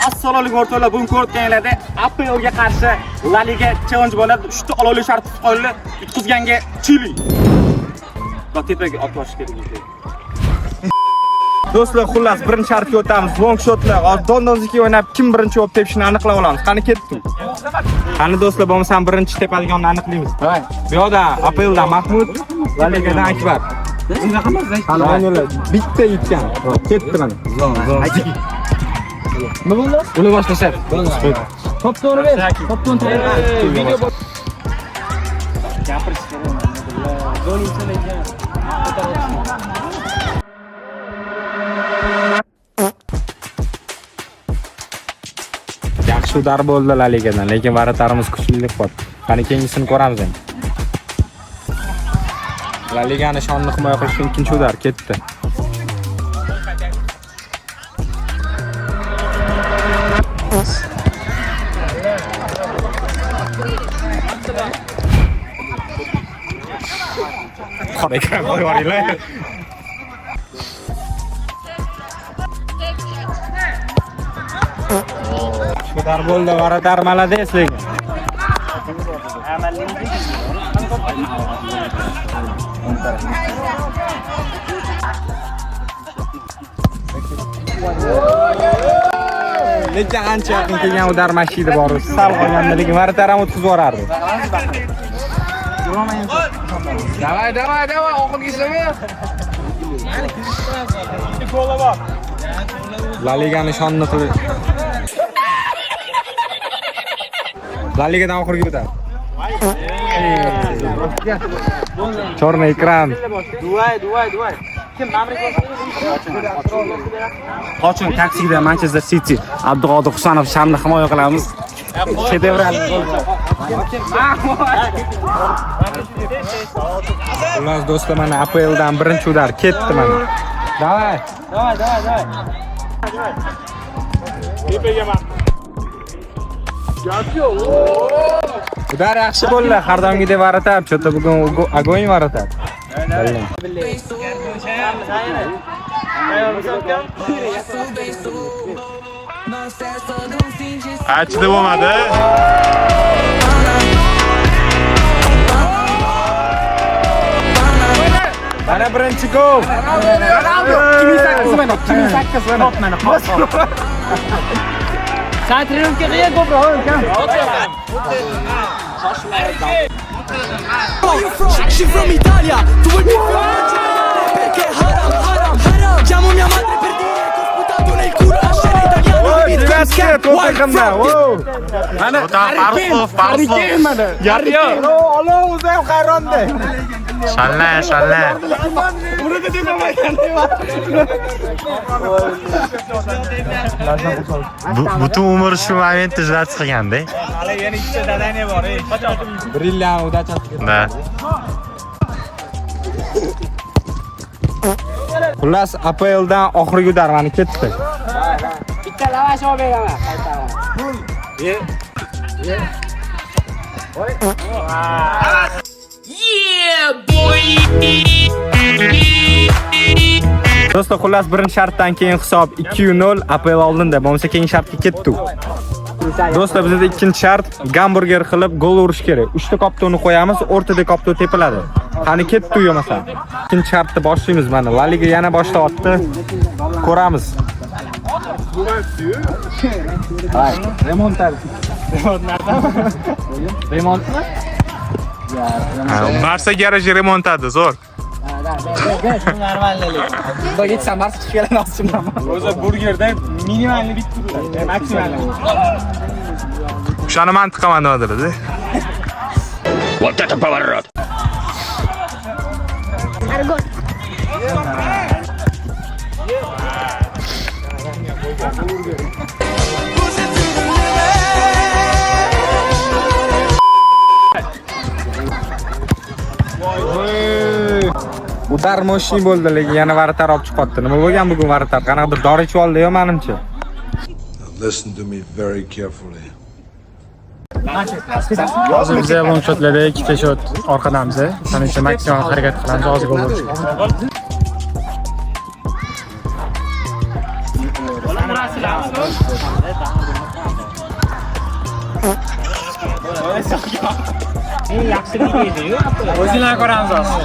Assalomu alaykum o'rtoqlar. Bugun ko'rganinglarda APLga qarshi La Liga challenge bo'ladi. 3 ta olovli shart qo'yildi. Yutqizganga Chili. Va tepaga otlash kerak edi. Do'stlar, xullas birinchi shartga o'tamiz. Long shotlar, dondonziki o'ynab kim birinchi bo'lib tepishini aniqlab olamiz. Qani ketdik. Qani do'stlar, bo'lmasam birinchi tepadiganni aniqlaymiz. Bu yerda APLdan Mahmud, La Ligadan Akbar. Qanday bitta yutgan. Ketdi mana. Nima bo'ldi? Uni boshlashadi. Top-to'g'ri ber. Top-to'g'ri ber. Video gapirish kerak. Gol ursa ekan. Yaxshi udar bo'ldi La Ligadan, lekin varatarimiz kuchlilik qildi. Qani keyingisini ko'ramiz endi. La Ligani shonni himoya qilishning ikkinchi udar ketdi. Qora ekran qo'yib yuboringlar. Shudar bo'ldi, varatar malades lekin. Lekin ancha yaqin kelgan udar mashina bor. Sal qolganda lekin varatar ham o'tkazib yuborardi. Давай, oxirgisimi? La Ligani shonni qilib. La Ligadan oxirgi o'tadi. Chorniy ekran. Duvay. Kim Mamrik Qochin taksida Manchester City Abduqodir Husanov shamni himoya qilamiz. Shedevral. Xullas do'stlar, mana APLdan birinchi udar ketdi mana. Davay. Tepaga bak. Udar yaxshi bo'ldi. Hardamgidek varatab, chota bugun ago'yin varatab. Achdi bo'lmadi. Mana birinchi gol. 2008 mana. Santrirovka qiya ko'proq ekan. She from Italia, tu vuoi più perché haram chiamo mia madre per dire che ho sputato nel culo la scena italiana. Mana O'zim hayronda. Shalla. Butun umr shu momentni jazat qilganda. Hali yana ikkita dadani bor, qachon? Brilliant udachasi. Da. Xullas APLdan oxirgi udar mana ketdi. Bitta lavash olib beraman, qaytaman. Do'stlar, xullas birinchi shartdan keyin hisob 2-0 APL oldinda, bo'lmasa keyingi shartga ketdi. Do'stlar, bizda ikkinchi shart gamburger qilib gol urish kerak. 3 ta koptoni qo'yamiz, o'rtada kopton tepiladi. Qani ketdi yo'masa. Ikkinchi shartni boshlaymiz mana. La Liga yana boshlayapti. Ko'ramiz. Hay, remontadi. Remontmi? Barsa garaji remontadi, zo'r. Normallik. Xudo yetsa Mars chiqaran olsinman. O'zi burgerdan minimalni bitta turadi, maksimalni. O'shani mantiqaman nodiladi. Вот это поворот! Udar moshni bo'ldi, lekin yana varatar olib chiqibdi. Nima bo'lgan bugun varatar? Qanaqadir dori ichib oldi-yu menimcha. Listen to me very carefully. Hozir biz ham long shotlarda ikkita shot orqadamiz. Shuning uchun maksimal harakat qilamiz, hozir gol urishga. O'zinglar ko'ramiz hozir.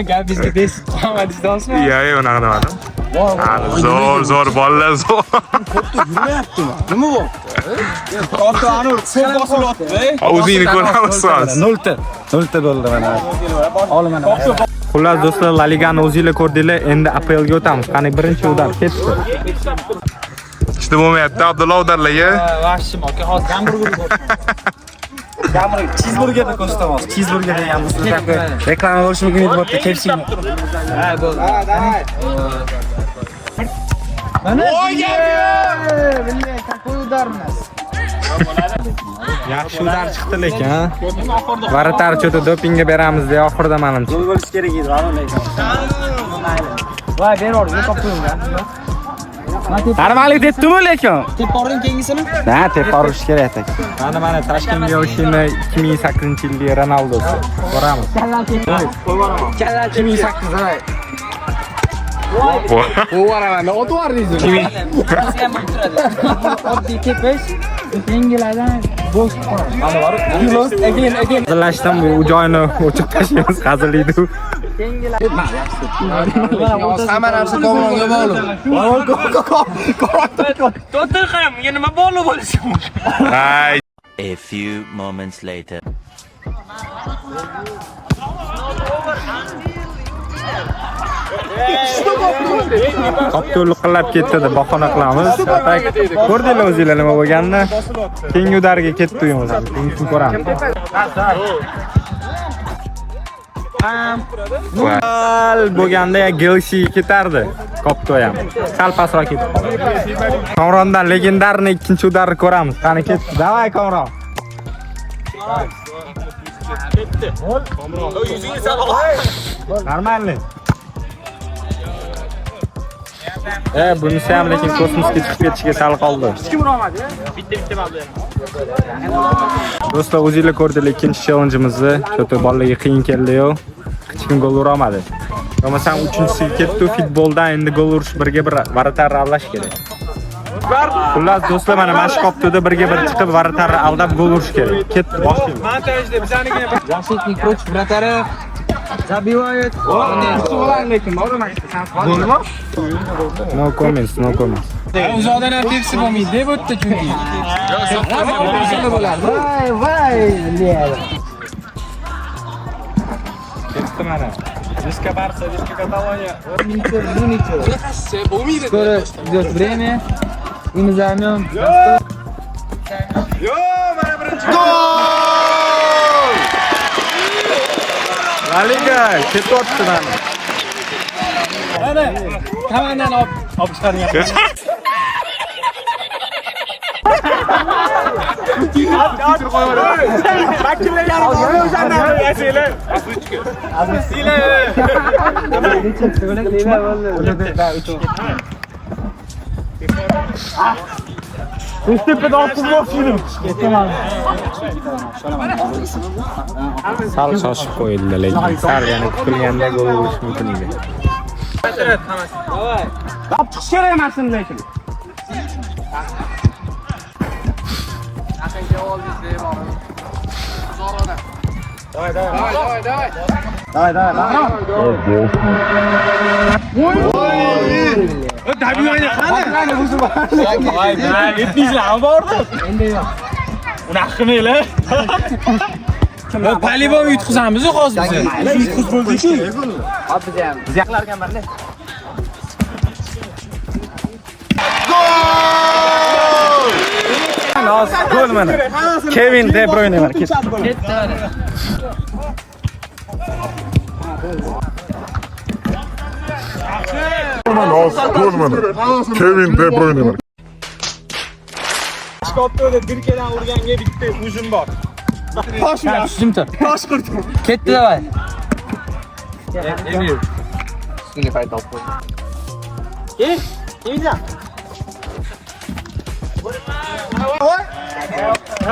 Gap bizga des. Hamma dizdosmi? Yo'q, unaqa demadim. Zo'r, bolalar zo'r. O'zingni ko'ramiz hozir. 0 bo'ldi mana. Xullas do'stlar, La Ligani o'zingizlar ko'rdinglar, endi APL ga o'tamiz. Qani birinchi udar ketdi. Ishda bo'lmayapti, Abdulla udarlarga. Vashim aka hozir gamburger Cheeseburgerni ko'rsatamiz. Cheeseburger degan bizda reklama bo'lishi mumkin edi bo'pti. KFC. Ha, bo'ldi. Yaxshi udar chiqdi lekin. Varatar cho'ta dopingga beramiz deya oxirida menimcha. Gol bo'lish kerak edi, lekin. Voy, berib qo'yinglar. Normallik debdimi lekin? Teporning keyingisini? Ha, teporish kerak ekan. Mana Toshkentga yoshini 2008-yilgi Ronaldosi. Boramiz. 2008 voy. O'varaman, o'tvardiz. Oddiy tepish, yengillardan bo'sh qoladi. Mana bor. Again. Hazillashdan bu joyini o'chib tashlaymiz, hazillaydi. Hamma narsa ko'ngilga bog'liq. Hay. A few moments later. Qopto'l qilib ketdi deb bahona qilamiz. Ko'rdinglar o'zingizlar nima bo'lganini? Keyingi udarga ketdi uyimiz. Keyingisini ko'ramiz. Gol bo'lganda Gelsi ketardi. Qopto'y ham. Sal pastroq ketdi. Komrondan legendarniy ikkinchi udarni ko'ramiz. Qani ketdi. Davay Komron. Ketdi. Komron. Yuzingiz sal. Normalniy. Bunisi ham lekin kosmosga chiqib ketishiga sal qoldi. Hech kim urolmadi. Bitta bo'ldi. Do'stlar, o'zingizlar ko'rdinglar ikkinchi challenge'imizni. Cho'ta bolalarga qiyin keldi-yu. Hech kim gol ura olmadi. Bo'lmasam uchinchisiga ketdi, futboldan endi gol urish birga bir Varatarni aldash kerak. Xullas do'stlar, mana mashq qoptida birga bir chiqib Varatarni aldab gol urish kerak. Ketdi, boshlaymiz. Montajda bizanigina Защитник против вратаря. Забивает. lekin bormaydi. No comments. Uzoqdan ham tepsi bo'lmaydi deb o'tdi chunki. Voy. Ketdi mana. Diska Barsa, diska Kataloniya. Скоро идет время. И мы займем. La Liga ketyapti mana. Mana komandan olib chiqaring. Sal shoshib qo'yildi lekin sal yana kutilganda gol urish mumkin edi. Olib chiqish kerak emasmi lekin. Palibom yutqizamiz hozir biz. Yutqiz bo'ldik-ku. Biz yaqlargan banda. Gol mana. Kevin De Bruyne mana. Ketdi. Kevin De Bruyne. Qopto'da dirkadan urganga bitta hujum bor. Tosh qurdim. Ketdi davay. Keling.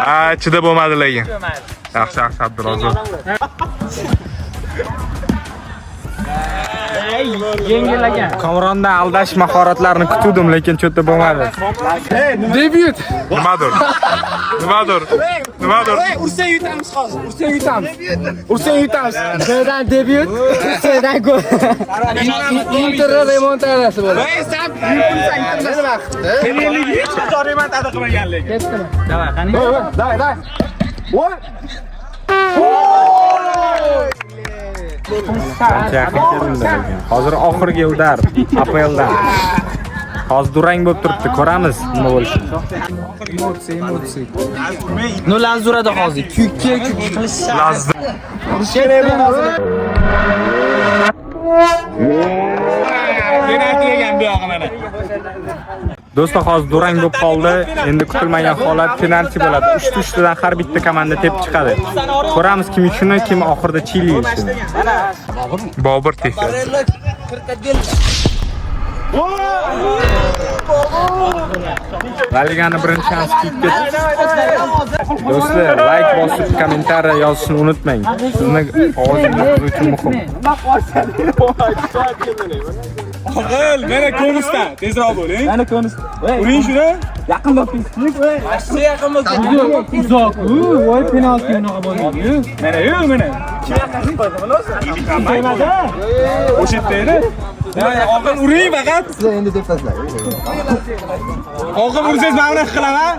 Ha, chida bo'lmadi lekin. Yaxshi, Abdurozor. Komrondan aldash mahoratlarini kutuvdim, lekin cho'tta bo'lmadi. Debyut. Nimadir? Ursang yutamiz hozir. Ursang yutamiz. Bizdan debyut, sizdan gol. Inter remontadasi bo'ladi. remontada qilmaganligi. Davay, qani? Davay. Hozir oxirgi udar APLdan. Hozir durang bo'lib turibdi, ko'ramiz nima bo'lishini. No lazurada hozir. Kuyki qilish. Lazza. Do'stlar, hozir durang bo'lib qoldi. Endi kutilmagan holat penalti bo'ladi. 3-3dan har bitta komanda tepib chiqadi. Ko'ramiz kim uchun, kim oxirida Chili uchun. Bobur tekka. La Ligani birinchi chans ketdi. Do'stlar, like bosib, kommentariy yozishni unutmang. Sizni ovozingiz uchun muhim. Aql, mana ko'rishda, tezroq bo'ling. Mana ko'rishda. Uring shuni. Yaqin bo'libsiz. Yaxshi yaqin bo'libsiz. Uzoq. Voy penalti unaqa bo'lmaydi. Mana. Kim yaqin qo'ydi, bilasiz? Qo'ymadi. O'sha yerda edi. Oqil uring faqat. Siz endi deb taslang. Oqil ursangiz men buni qilaman.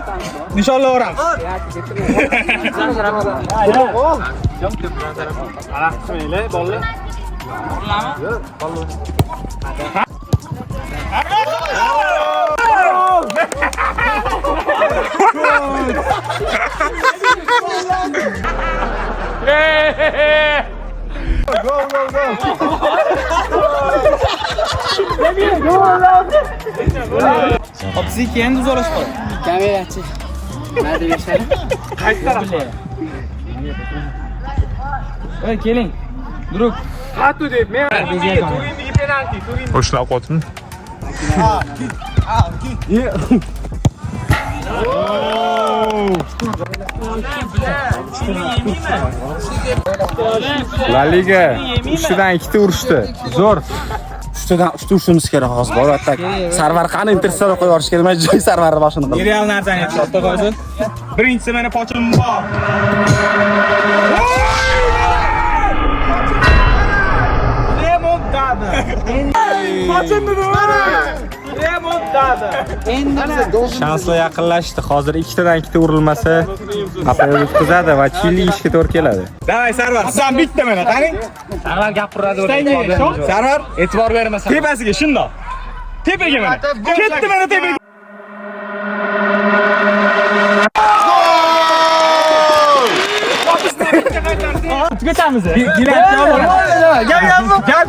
Nishonlaveramiz. Alaq qilmaylar, bolalar. Hopsi kendi zo'rashdi. Kamerachi. Nima deyishadi? Qaysi tarafga? Voy, keling. Duruk. Hatu deb, men penalti, Turin. O'shlab qo'ydim. La Liga 3dan 2ta urishdi. Zo'r. 3 urishimiz kerak hozir. Albatta. Sarvar qani Interstellar qo'yib yuborish kerak. Men joy Sarvarni boshini qildim. Real narsani aytdi hozir. Birinchisi meni pochim bor. Shanslar yaqinlashdi. Hozir 2tadan 2ta urilmasa, APL o'tkazadi va Chili ishga to'g'ri keladi. Davay Sarvar, sizdan bitta mana, qarang. Sarvar gapiradi. Sarvar, e'tibor bermasa. Tepasiga shundoq. Tepaga mana. Ketdi mana tepaga. Tugatamiz.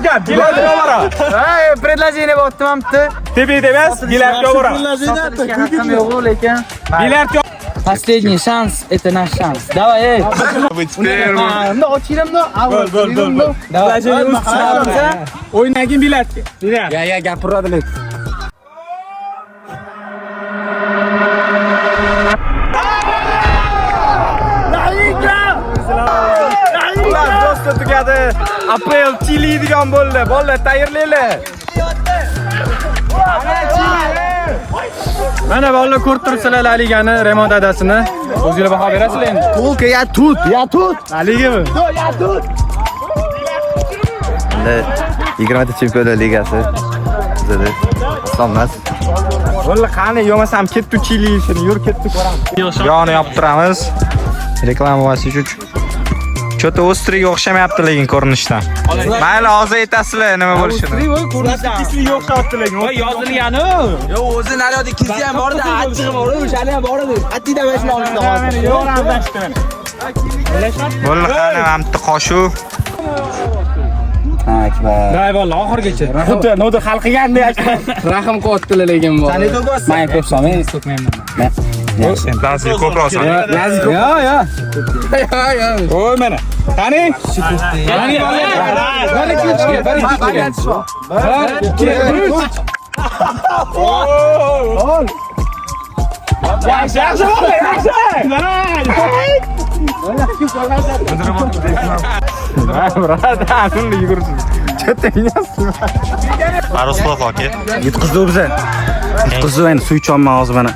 Gap. Gilat yobora. Hey, предложение bo'pti, mamti. Tepaga emas, gilat yobora. Haqqim yo'q, lekin. Gilat Последний шанс, это наш шанс. Давай, ey. Unda ochilamda, avval. Давай. O'ynagin bilatga. Ya, gapiradi lekin. Do'stlar, tugadi. APL Chili degan bo'ldi. Bolalar, tayyorlaylar. Mana bolalar ko'rib turibsizlar La Ligani remontadasini. O'zingizlar baho berasizlar endi. Golga ya tut. La Ligami? Endi 20ta Chempionlar Ligasi bizada osonmas. Valla qani, yo'masam ketdi Chili ishini, yur ketdi ko'ramiz. Yoni yoptiramiz. Reklama vositasi uchun. Cho'ta ostriga o'xshamayapti lekin ko'rinishdan. Mayli, hozir aytasizlar nima bo'lishini. Kisliga o'xshabdi lekin. Voy, yozilgani. Yo, o'zi naryoqda kizi ham bor-da, achchig'i bor, o'shani ham bor edi. Attida beshni olishdi hozir. Valla qani, amti qoshu. Davay, bolalar, oxirgacha. Xuddi noda xalqigandek aytdi. Rahim qo'yibdilar lekin bu. Sani do'g'risi. Men ko'p solmay, so'kmayman. Lazza ko'proq san. Yo. Voy mana. Qani? Qani Yaxshi, yaxshi bo'ldi, yaxshi. Brada, shunday yugursin. Katta emasmi? Aroslov aka. Yutqizdi bizni. Yutqizdi endi suv icholman hozir mana.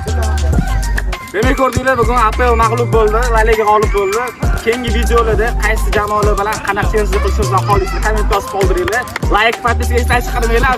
Demak ko'rdinglar, bugun APL mag'lub bo'ldi, La Liga g'olib bo'ldi. Keyingi videolarda qaysi jamoalar bilan qanaqa tennisni qilishimizni xohlaysizlar, komment yozib qoldiringlar. Like, podpiska esdan chiqarmanglar.